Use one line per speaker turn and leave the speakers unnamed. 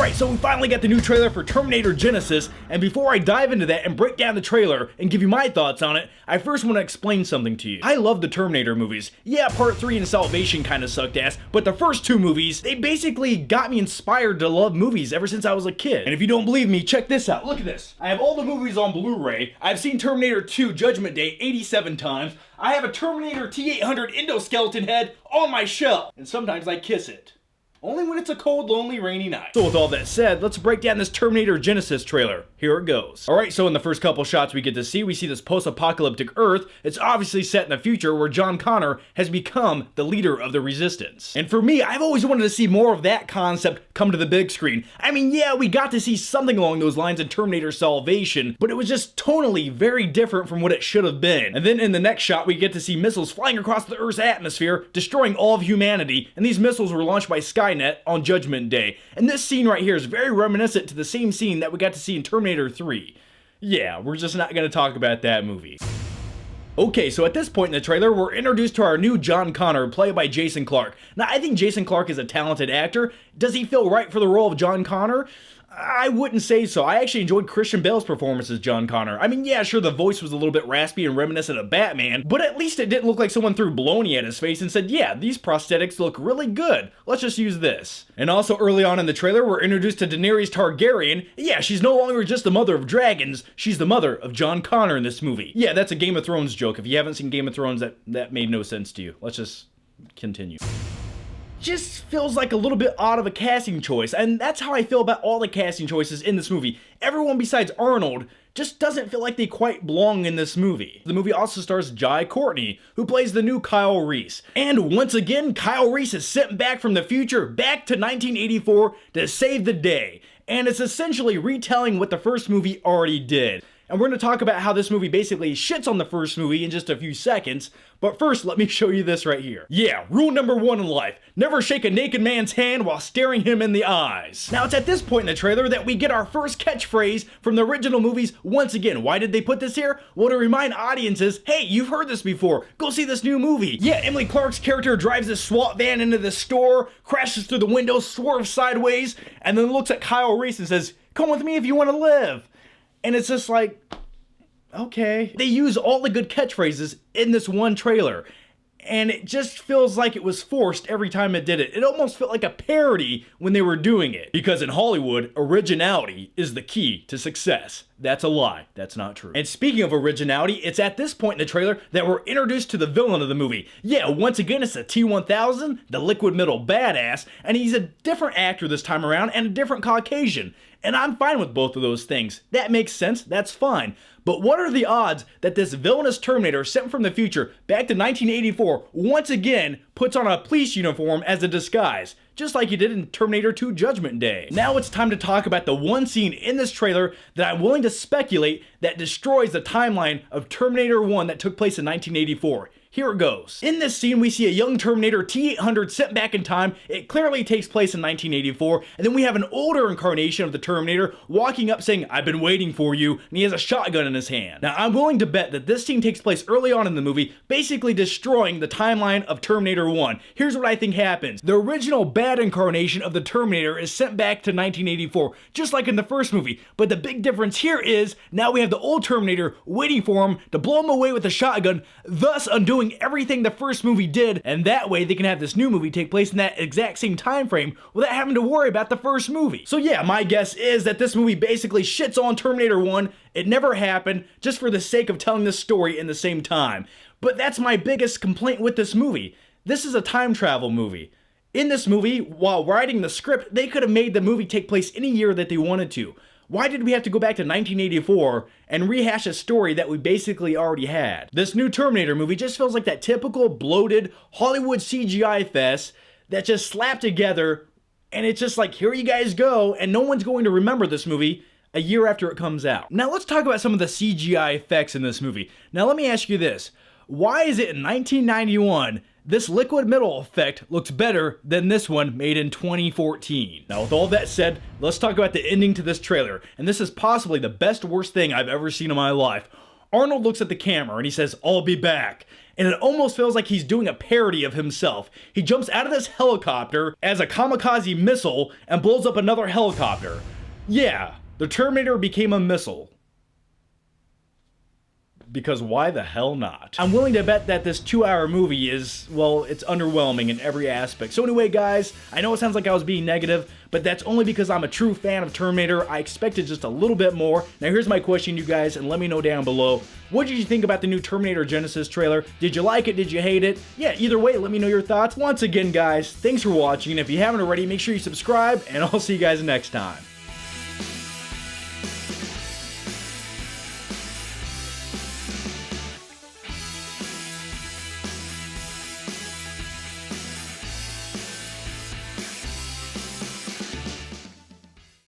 Alright, so we finally got the new trailer for Terminator Genesis, and before I dive into that and break down the trailer and give you my thoughts on it, I first want to explain something to you. I love the Terminator movies. Yeah, Part 3 and Salvation kinda sucked ass, but the first two movies, they basically got me inspired to love movies ever since I was a kid. And if you don't believe me, check this out. Look at this. I have all the movies on Blu-ray. I've seen Terminator 2 Judgment Day 87 times. I have a Terminator T-800 endoskeleton head on my shelf, and sometimes I kiss it. Only when it's a cold, lonely, rainy night. So with all that said, let's break down this Terminator Genesis trailer. Here it goes. Alright, so in the first couple shots we see this post-apocalyptic Earth. It's obviously set in the future where John Connor has become the leader of the Resistance. And for me, I've always wanted to see more of that concept come to the big screen. I mean, yeah, we got to see something along those lines in Terminator Salvation, but it was just tonally very different from what it should have been. And then in the next shot, we get to see missiles flying across the Earth's atmosphere, destroying all of humanity, and these missiles were launched by Skynet on Judgment Day. And this scene right here is very reminiscent to the same scene that we got to see in Terminator 3. Yeah, we're just not going to talk about that movie. Okay, so at this point in the trailer, we're introduced to our new John Connor, played by Jason Clarke. Now, I think Jason Clarke is a talented actor. Does he feel right for the role of John Connor? I wouldn't say so. I actually enjoyed Christian Bale's performance as John Connor. I mean, yeah, sure, the voice was a little bit raspy and reminiscent of Batman, but at least it didn't look like someone threw bologna at his face and said, yeah, these prosthetics look really good. Let's just use this. And also early on in the trailer, we're introduced to Daenerys Targaryen. Yeah, she's no longer just the mother of dragons, she's the mother of John Connor in this movie. Yeah, that's a Game of Thrones joke. If you haven't seen Game of Thrones, that made no sense to you. Let's just continue. Just feels like a little bit odd of a casting choice, and that's how I feel about all the casting choices in this movie. Everyone besides Arnold just doesn't feel like they quite belong in this movie. The movie also stars Jai Courtney, who plays the new Kyle Reese. And once again, Kyle Reese is sent back from the future, back to 1984 to save the day. And it's essentially retelling what the first movie already did. And we're going to talk about how this movie basically shits on the first movie in just a few seconds, but first let me show you this right here. Yeah, rule number 1 in life, never shake a naked man's hand while staring him in the eyes. Now it's at this point in the trailer that we get our first catchphrase from the original movies once again. Why did they put this here? Well, to remind audiences, hey, you've heard this before, go see this new movie. Yeah, Emily Clark's character drives this SWAT van into the store, crashes through the window, swerves sideways, and then looks at Kyle Reese and says, come with me if you want to live. And it's just like, okay. They use all the good catchphrases in this one trailer, and it just feels like it was forced every time it did it. It almost felt like a parody when they were doing it. Because in Hollywood, originality is the key to success. That's a lie. That's not true. And speaking of originality, it's at this point in the trailer that we're introduced to the villain of the movie. Yeah, once again, it's the T-1000, the liquid metal badass, and he's a different actor this time around and a different Caucasian. And I'm fine with both of those things. That makes sense, that's fine. But what are the odds that this villainous Terminator sent from the future back to 1984 once again puts on a police uniform as a disguise, just like he did in Terminator 2 Judgment Day? Now it's time to talk about the one scene in this trailer that I'm willing to speculate that destroys the timeline of Terminator 1 that took place in 1984. Here it goes. In this scene, we see a young Terminator T-800 sent back in time. It clearly takes place in 1984. And then we have an older incarnation of the Terminator walking up saying, I've been waiting for you, and he has a shotgun in his hand. Now, I'm willing to bet that this scene takes place early on in the movie, basically destroying the timeline of Terminator 1. Here's what I think happens. The original bad incarnation of the Terminator is sent back to 1984, just like in the first movie. But the big difference here is, now we have the old Terminator waiting for him to blow him away with a shotgun, thus undoing everything the first movie did, and that way they can have this new movie take place in that exact same time frame without having to worry about the first movie. So yeah, my guess is that this movie basically shits on Terminator 1. It never happened, just for the sake of telling this story in the same time. But that's my biggest complaint with this movie. This is a time travel movie. In this movie, while writing the script, they could have made the movie take place any year that they wanted to. Why did we have to go back to 1984 and rehash a story that we basically already had? This new Terminator movie just feels like that typical bloated Hollywood CGI fest that just slapped together, and it's just like, here you guys go, and no one's going to remember this movie a year after it comes out. Now let's talk about some of the CGI effects in this movie. Now let me ask you this. Why is it in 1991 this liquid metal effect looks better than this one made in 2014? Now with all that said, let's talk about the ending to this trailer. And this is possibly the best worst thing I've ever seen in my life. Arnold looks at the camera and he says, "I'll be back." And it almost feels like he's doing a parody of himself. He jumps out of this helicopter as a kamikaze missile and blows up another helicopter. Yeah, the Terminator became a missile. Because why the hell not? I'm willing to bet that this 2-hour movie is, well, it's underwhelming in every aspect. So anyway, guys, I know it sounds like I was being negative, but that's only because I'm a true fan of Terminator. I expected just a little bit more. Now here's my question, you guys, and let me know down below. What did you think about the new Terminator Genesis trailer? Did you like it? Did you hate it? Yeah, either way, let me know your thoughts. Once again, guys, thanks for watching. And if you haven't already, make sure you subscribe, and I'll see you guys next time.